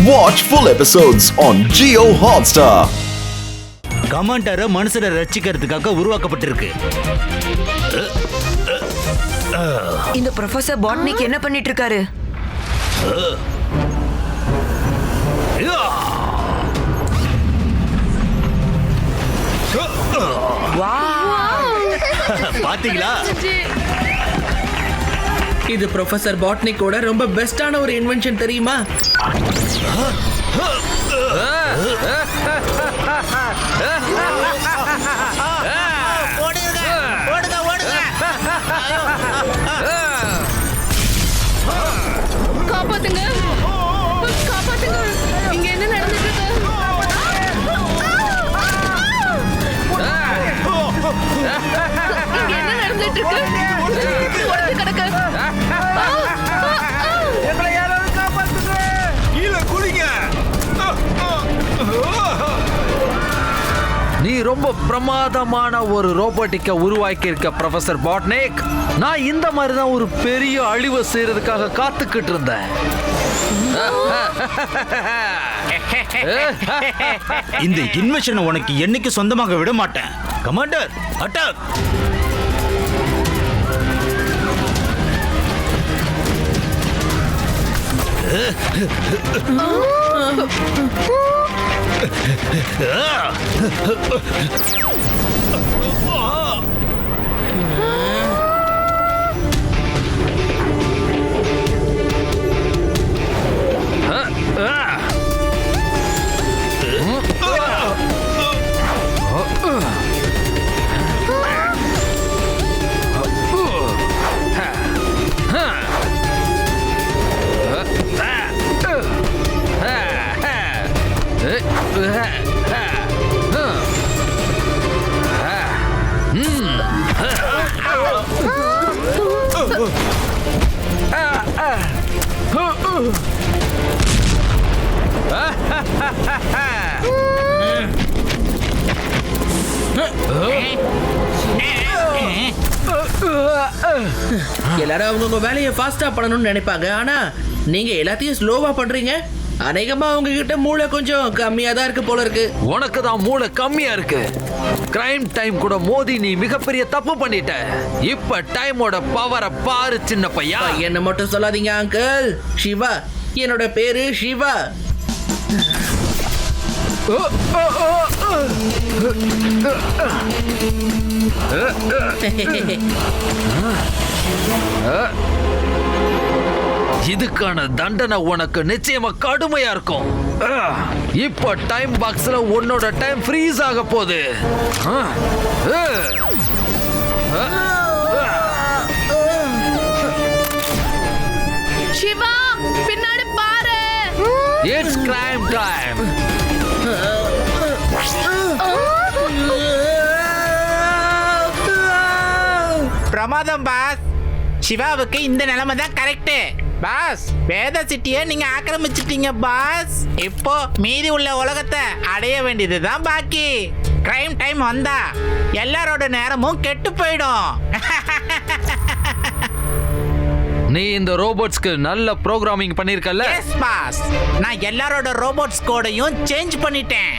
Watch full episodes on Jio Hotstar. கமாண்டரை மனுஷனை ரட்சிக்கிறதுக்காக உருவாக்கப்பட்டிருக்கு. இந்த professor பாட்னிக் என்ன பண்ணிட்டு இருக்காரு? பாத்தீங்களா? இது ப்ரொஃபசர் பாட்னிக்கோட ரொம்ப பெஸ்டான ஒரு இன்வென்ஷன் தெரியுமா? காப்பாத்துங்க, காப்பாத்துங்க. இங்க என்ன நடந்துட்டு இருக்கு? இங்க என்ன நடந்துட்டு இருக்கு? உடைஞ்சு கிடக்கு. நீ ரொம்ப பிரமாதமான ஒரு ரோபோட்டிக்க உருவாக்கி இருக்க ப்ரொஃபசர் பாட்னிக். நான் இந்த மாதிரி தான் ஒரு பெரிய அழிவை செய்யறதுக்காக காத்துக்கிட்டு இருந்தேன். இந்த இன்வென்ஷனை உனக்கு என்னைக்கு சொந்தமாக விட மாட்டேன். Commander, attack! எல்லாரும் அவங்க வேலையை ஃபாஸ்டா பண்ணணும்னு நினைப்பாங்க. ஆனா நீங்க எல்லாத்தையும் ஸ்லோவா பண்றீங்க. அநேகமா அவங்க கிட்ட மூளை கொஞ்சம் கம்மியா தான் இருக்கு போல இருக்கு. உனக்கு தான் மூளை கம்மியா இருக்கு. கிரைம் டைம் கூட மோதி நீ மிகப்பெரிய தப்பு பண்ணிட்ட. இப்ப டைமோட பவரை பாரு சின்ன பையா. என்ன மட்டும் சொல்லாதீங்க அங்கிள். சிவா, என்னோட பேரு சிவா. இதுக்கான தண்டனை உனக்கு நிச்சயமா கடுமையா இருக்கும். இப்ப டைம் பாக்ஸ்ல உன்னோட டைம் ஃப்ரீஸ் ஆக போகுது. சிவா, பின்னாடி பாரு. It's crime time. பிரமாதம் பாஸ். சிவாவுக்கு இந்த நிலைமை தான் கரெக்ட் பாஸ். வேத சிட்டியை நீங்க ஆக்கிரமிச்சிட்டீங்க பாஸ். இப்போ மீதி உள்ள உலகத்தை அடைய வேண்டியதுதான் பாக்கி. கிரைம் டைம் வந்தா எல்லாரோட நேரமும் கெட்டு போயிடும். நீ இந்த ரோபோட்ஸ்க்கு நல்ல ப்ரோகிராமிங் பண்ணிருக்கல? S pass. நான் எல்லாரோட ரோபோட்ஸ் கோடையும் சேஞ்ச் பண்ணிட்டேன்.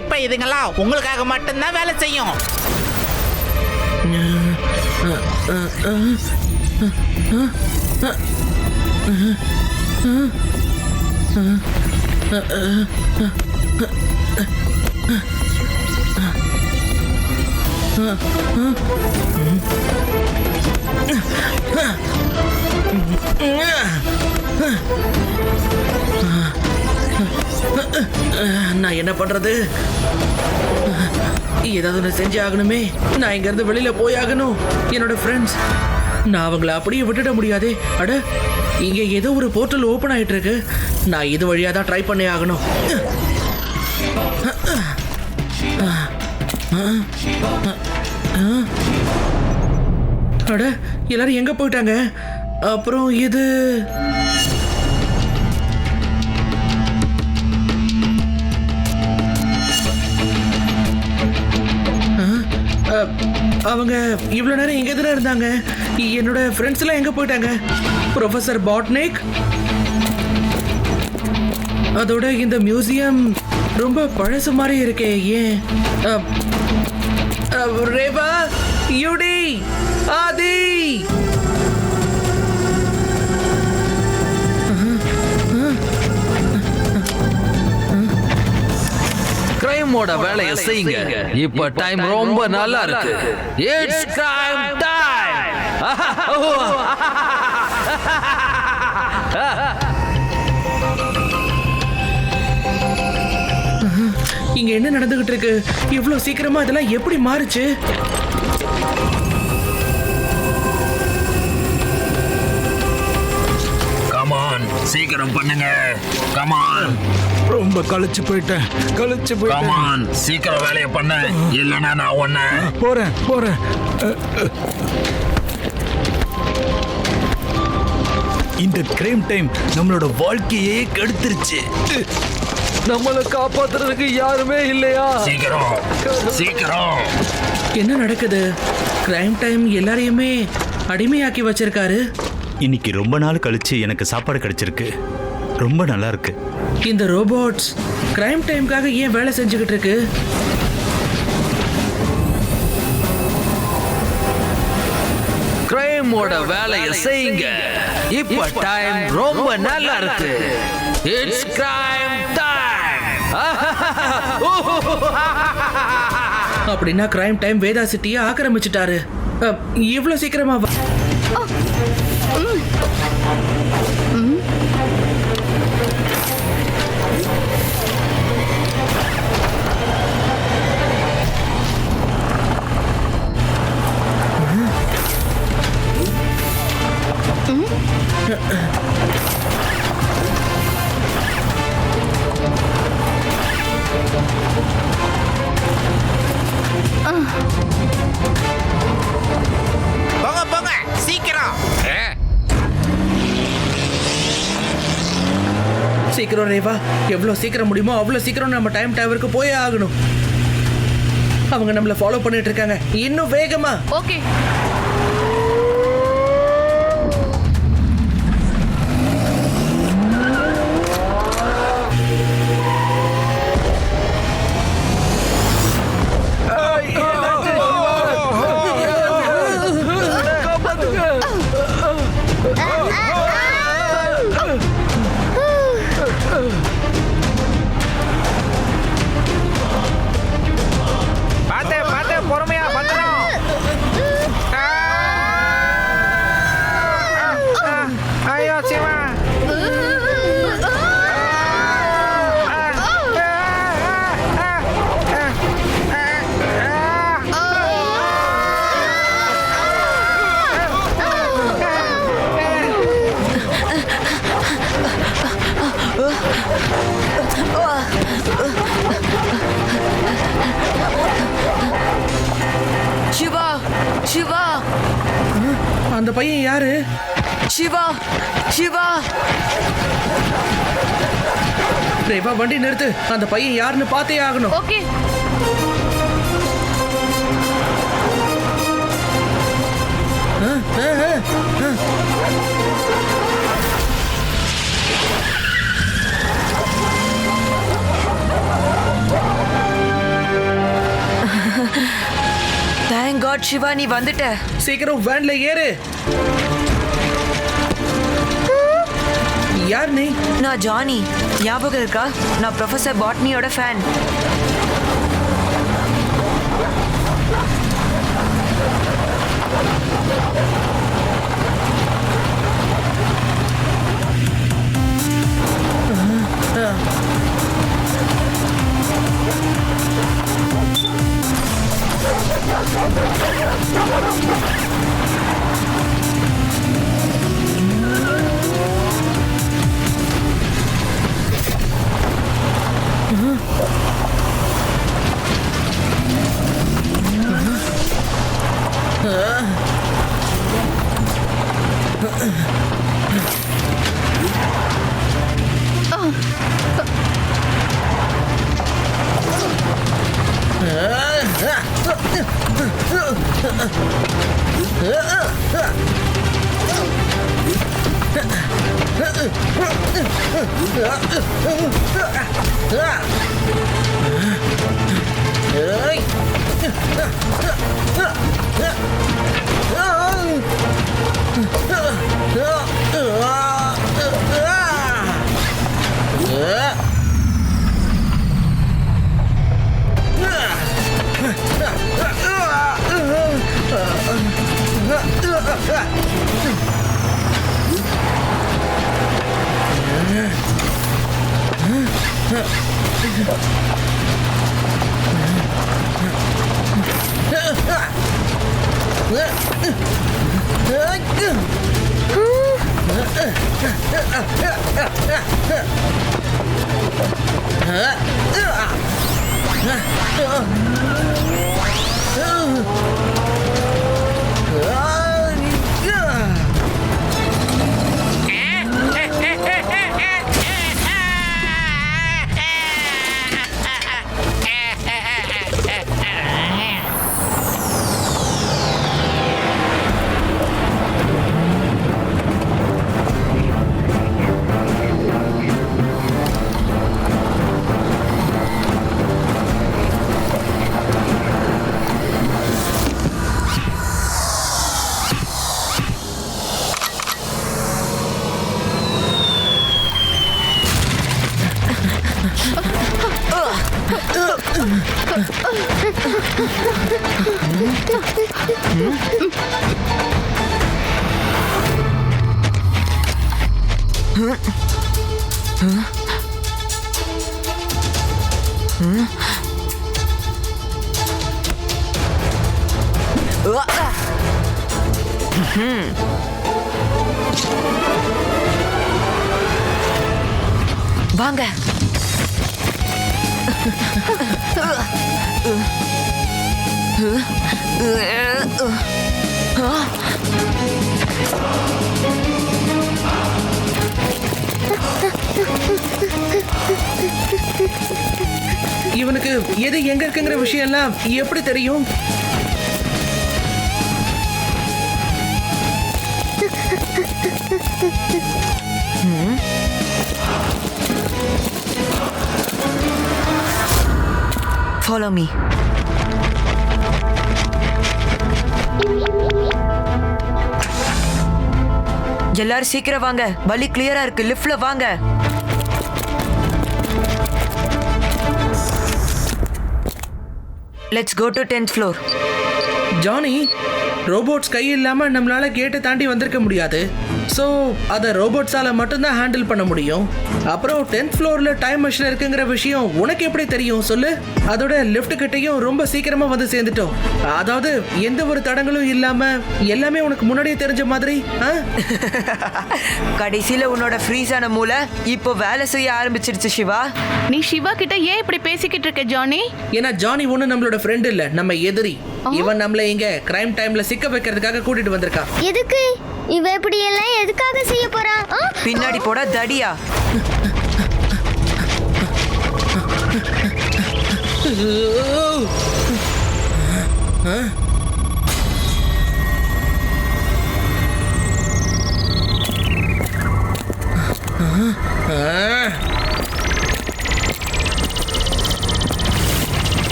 இப்போ இதுங்கெல்லாம் உங்களுக்காக மட்டும்தான் வேலை செய்யும். நான் என்ன பண்றது? ஏதாவது ஒன்று செஞ்சு ஆகணுமே. நான் இங்க இருந்து வெளியில போய் ஆகணும். என்னோட ஃப்ரெண்ட்ஸ், நான் அவங்கள அப்படியே விட்டுட முடியாதே. அட, இங்க ஏதோ ஒரு போர்ட்டல் ஓபன் ஆயிட்டு இருக்கு. நான் இது வழியா தான் ட்ரை பண்ணி ஆகணும். அட, எல்லாரும் எங்க போயிட்டாங்க? அப்புறம் இது அவங்க இவ்வளவு நேரம் எங்க எதிர இருந்தாங்க. என்னோட ஃப்ரெண்ட்ஸ் எல்லாம் எங்க போயிட்டாங்க? ப்ரொஃபசர் பாட்னிக், அதோட இந்த மியூசியம் ரொம்ப பழசு மாதிரி இருக்கே. ஏன் ரேவா, யூடி, ஆதி. கிரைமோட வேலையை செய்யுங்க. இப்ப டைம் ரொம்ப நல்லா இருக்கு. It's crime time. இங்க என்ன நடந்துகிட்டு இருக்கு? இவ்வளவு சீக்கிரமா இதெல்லாம் எப்படி மாறுச்சு? கமான், சீக்கிரம் பண்ணுங்க. கமான், ரொம்ப களைச்சு போயிட்டேன். கமான், சீக்கிரம் வேலையை பண்ண, இல்லைன்னா நான் ஒன்ன போறேன். இந்த கிரைம் டைம் நம்மளோட வாழ்க்கையே கெடுத்துருச்சு. நம்மளை காப்பாத்துறதுக்கு யாருமே இல்லையா? சீக்கிரம். என்ன நடக்குது? கிரைம் டைம் எல்லாரையுமே அடிமையாக்கி வச்சிருக்காரு. இன்னைக்கு ரொம்ப நாள் கழிச்சு எனக்கு சாப்பாடு கிடைச்சிருக்கு. ரொம்ப நல்லா இருக்கு. இந்த ரோபோட்ஸ் கிரைம் டைம்காக ஏன் வேலை செஞ்சுக்கிட்டு இருக்கு? கிரைமோட வேலையை செய்யுங்க. இப்ப டைம் ரொம்ப நல்லா இருக்கு. It's crime time. அப்படின்னா கிரைம் டைம் வேதா சிட்டியை ஆக்கிரமிச்சிட்டாரு. இவ்வளவு சீக்கிரமா போங்க சீக்கிரம். சீக்கிரம் ரேவா, எவ்வளவு சீக்கிரம் முடியுமோ அவ்வளவு சீக்கிரம் நம்ம டைம் டவருக்கு போயே ஆகணும். அவங்க நம்மள ஃபாலோ பண்ணிட்டு இருக்காங்க. இன்னும் வேகமா. ஓகே. பாத்து பொறுமையா பண்ணணும். ஐயோ சிவா. சிவா, அந்த பையன் யாரு? சிவா. ரேவா, வண்டி நிறுத்து. அந்த பையன் யாருன்னு பார்த்தே ஆகணும். ஓகே. தேங்க் காட் சிவா, நீ வந்துட்ட. சீக்கிரம் வேன்ல ஏறு. யார் நீ? நான் ஜானி. ஞாபகம் இருக்கா? நான் ப்ரொஃபசர் பாட்னியோட ஃபேன். வாங்க. இவனுக்கு எது எங்க இருக்குங்கிற விஷயம் எல்லாம் எப்படி தெரியும்? Follow me. எல்லாரும் சீக்கிரம் வாங்க. வழி கிளியரா இருக்கு. லிஃப்ட்ல வாங்க. Let's go to 10th floor. Johnny, robots கை இல்லாம நம்மளால கேட்டை தாண்டி வந்திருக்க முடியாது. ஸோ அதை ரோபோட்ஸால மட்டும்தான் ஹேண்டில் பண்ண முடியும். அப்புறம் 10th ஃப்ளோர்ல டைம் மிஷின் இருக்குங்கிற விஷயம் உனக்கு எப்படி தெரியும் சொல்லு? அதோட லிஃப்ட் கிட்டையும் ரொம்ப சீக்கிரமா வந்து சேர்ந்துட்டோம். அதாவது எந்த ஒரு தடங்களும் இல்லாம எல்லாமே உனக்கு முன்னாடியே தெரிஞ்ச மாதிரி. கடைசியில உன்னோட ஃப்ரீஸான மூளை இப்போ வேலை செய்ய ஆரம்பிச்சிருச்சு சிவா. நீ சிவா கிட்ட ஏன் இப்படி பேசிக்கிட்டு இருக்க ஜானி? ஏன்னா ஜானி ஒண்ணு நம்மளோட ஃப்ரெண்ட் இல்ல, நம்ம எதிரி. இவன் நம்மள இங்க கிரைம் டைம்ல சிக்க வைக்கிறதுக்காக கூட்டிட்டு வந்திருக்கான். எதுக்கு இவ இப்படி எல்லாம் எதுக்காக செய்ய போறா? பின்னாடி போட தடியா.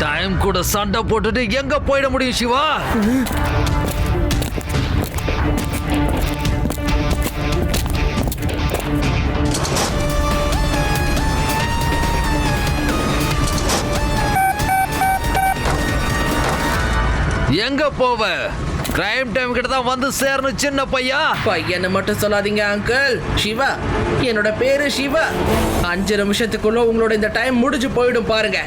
டைம் கூட சண்டை போட்டுட்டு எங்க போயிட முடியும் சிவா? எங்க போவ? கிரைம் டைம் கிட்ட தான் வந்து சேரணும் சின்ன பையா. பையனை மட்டும் சொல்லாதீங்க அங்கிள். சிவா, என்னோட பேரு சிவா. 5 நிமிஷத்துக்குள்ள உங்களோட இந்த டைம் முடிஞ்சு போயிடும் பாருங்க.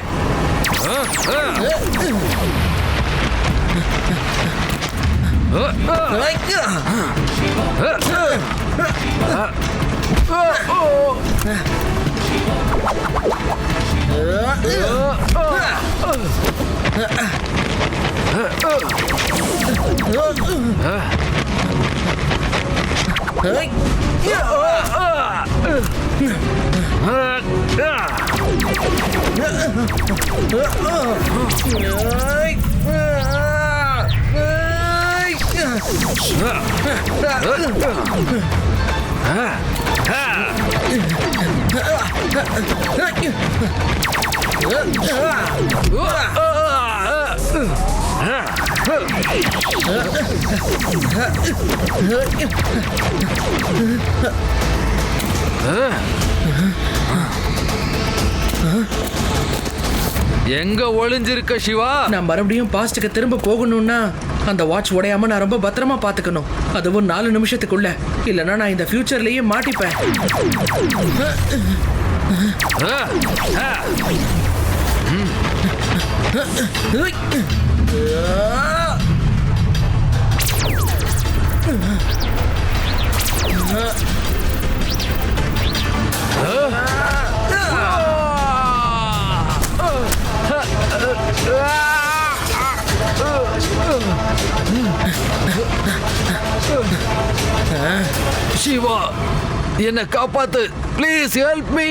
எங்க ஒளிஞ்சிருக்க சிவா? நான் மறுபடியும் பாஸ்டுக்கு திரும்ப போகணும்னா அந்த வாட்ச் உடையாம நான் ரொம்ப பத்திரமா பாத்துக்கணும். அதுவும் 4 நிமிஷத்துக்குள்ள. இல்லைன்னா நான் இந்த ஃபியூச்சர்லயே மாட்டிப்பேன். சிவா, என்ன காப்பாத்து, please help me.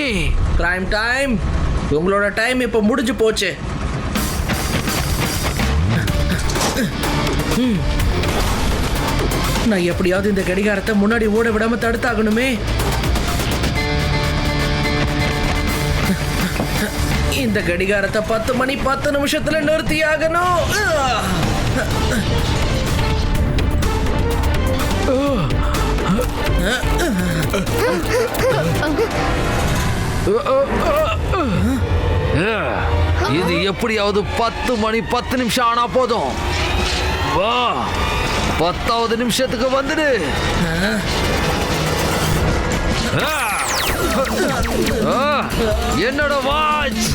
Crime time, உங்களோட டைம் இப்ப முடிஞ்சு போச்சு. நான் எப்படியாவது இந்த கடிகாரத்தை முன்னாடி ஓட விடாம தடுத்தாகணுமே. இந்த கடிகாரத்தை 10 மணி 10 நிமிஷத்துல நிறுத்தியாகணும். இது எப்படியாவது 10 மணி 10 நிமிஷம் ஆனா போதும். வா, 10வது நிமிஷத்துக்கு வந்துடு. என்னோட வாட்ச்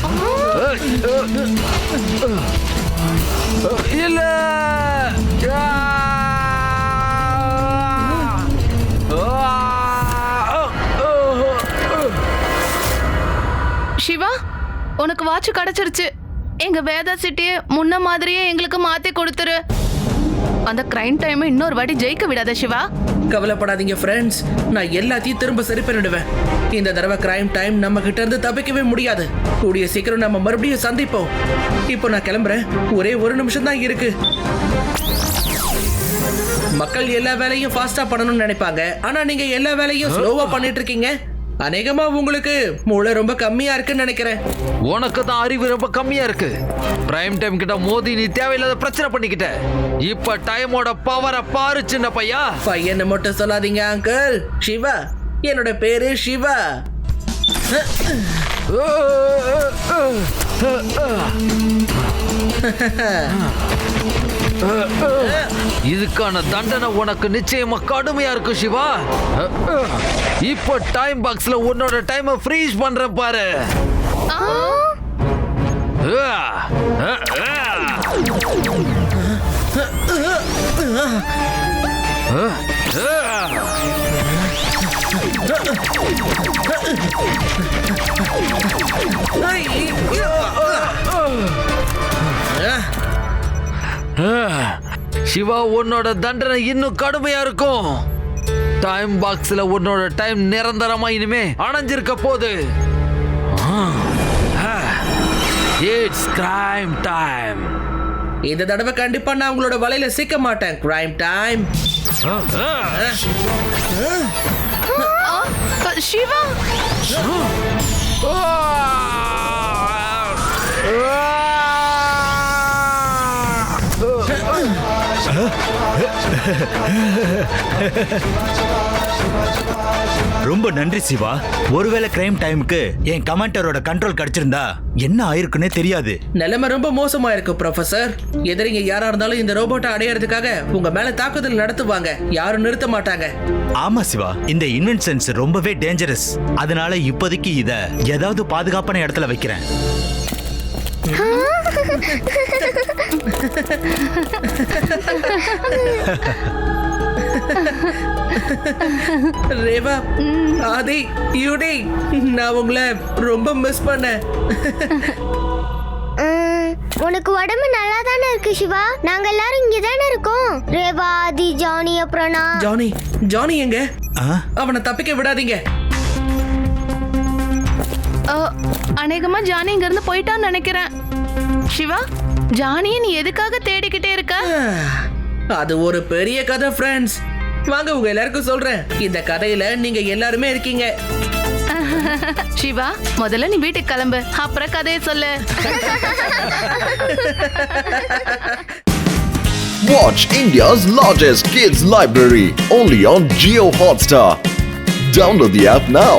இல்ல. சிவா, உனக்கு வாட்ச் கிடைச்சிருச்சு. எங்க வேதா சிட்டியை முன்ன மாதிரியே எங்களுக்கு மாத்தி கொடுத்துரு. அந்த கிரைம் டைம் இன்னொரு வாட்டி ஜெயிக்க விடாத சிவா. கவலைப்படாதீங்க ஃப்ரெண்ட்ஸ், நான் எல்லாத்தையும் திரும்ப சரி பண்ணிடுவேன். இந்த தடவை கிரைம் டைம் நம்ம கிட்ட இருந்து தப்பிக்கவே முடியாது. கூடிய சீக்கிரம் நம்ம மறுபடியும் சந்திப்போம். இப்போ நான் கிளம்புறேன். ஒரே 1 நிமிஷம் தான் இருக்கு. மக்கள் எல்லா வேலையும் ஃபாஸ்டா பண்ணணும்னு நினைப்பாங்க. ஆனா நீங்க எல்லா வேலையும் ஸ்லோவா பண்ணிட்டு இருக்கீங்க. அநேகமா உங்களுக்கு மூளை ரொம்ப கம்மியா இருக்குன்னு நினைக்கிறேன். உனக்கு தான் அறிவு ரொம்ப கம்மியா இருக்கு. பிரைம் டைம் கிட்ட மோதி நீ தேவையில்லாத பிரச்சனை பண்ணிக்கிட்ட. இப்ப டைமோட பவரை பாரு சின்ன பையா. பையனை மட்டும் சொல்லாதீங்க அங்கிள். சிவா, என்னோட பேரு சிவா. இதுக்கான தண்டனை உனக்கு நிச்சயமா கடுமையா இருக்கும் சிவா. இப்போ டைம் பாக்ஸ்ல உன்னோட டைமை ஃப்ரீஸ் பண்றேன் பாரு. சிவா, உன்னோட தண்டனை இன்னும் கடுமையா இருக்கும். டைம் பாக்ஸ்ல உன்னோட டைம் நிரந்தரமா இனிமே அணைஞ்சிருக்க போது. It's crime time. இந்த தடவை கண்டிப்பா நான் உங்களோட வலையில சிக்க மாட்டேன். Crime time. சிவா, ரொம்ப நன்றி சிவா. ஒருவேளை கிரைம் டைமுக்கு என் கமாண்டரோட கண்ட்ரோல் கிடைச்சிருந்தா என்ன ஆயிருக்குன்னே தெரியாது. நிலைமை ரொம்ப மோசமா இருக்கு ப்ரொஃபசர். எதிரிங்க யாரா இருந்தாலும் இந்த ரோபோட்டை அடையறதுக்காக உங்க மேல தாக்குதல் நடத்துவாங்க. யாரும் நிறுத்த மாட்டாங்க. ஆமா சிவா, இந்த இன்வென்ஷன்ஸ் ரொம்பவே டேஞ்சரஸ். அதனால இப்போதைக்கு இத ஏதாவது பாதுகாப்பான இடத்துல வைக்கிறேன். ரேவா, ஆதி, யூடி, நான் உங்களை ரொம்ப மிஸ் பண்ணேன். உனக்கு உடம்பு நல்லா தானே இருக்கு சிவா. நாங்க எல்லாரும் இங்க தானே இருக்கோம். ரேவா, ஆதி, ஜானி, அப்புறம் நான். ஜானி எங்க? அவனை தப்பிக்க விடாதீங்க. அநேகமா ஜானி இங்க இருந்து போயிட்டான்னு நினைக்கிறேன். சிவா, ஜானியை நீ எதுக்காக தேடிக்கிட்டே இருக்க? அது ஒரு பெரிய கதை ஃப்ரெண்ட்ஸ். வாங்க உங்க எல்லாருக்கும் சொல்றேன். இந்த கதையில நீங்க எல்லாருமே இருக்கீங்க. சிவா, முதல்ல நீ வீட்டுக்கு கிளம்பு, அப்புறம் கதையை சொல்லு. Watch India's largest kids library only on Jio Hotstar. Download the app now.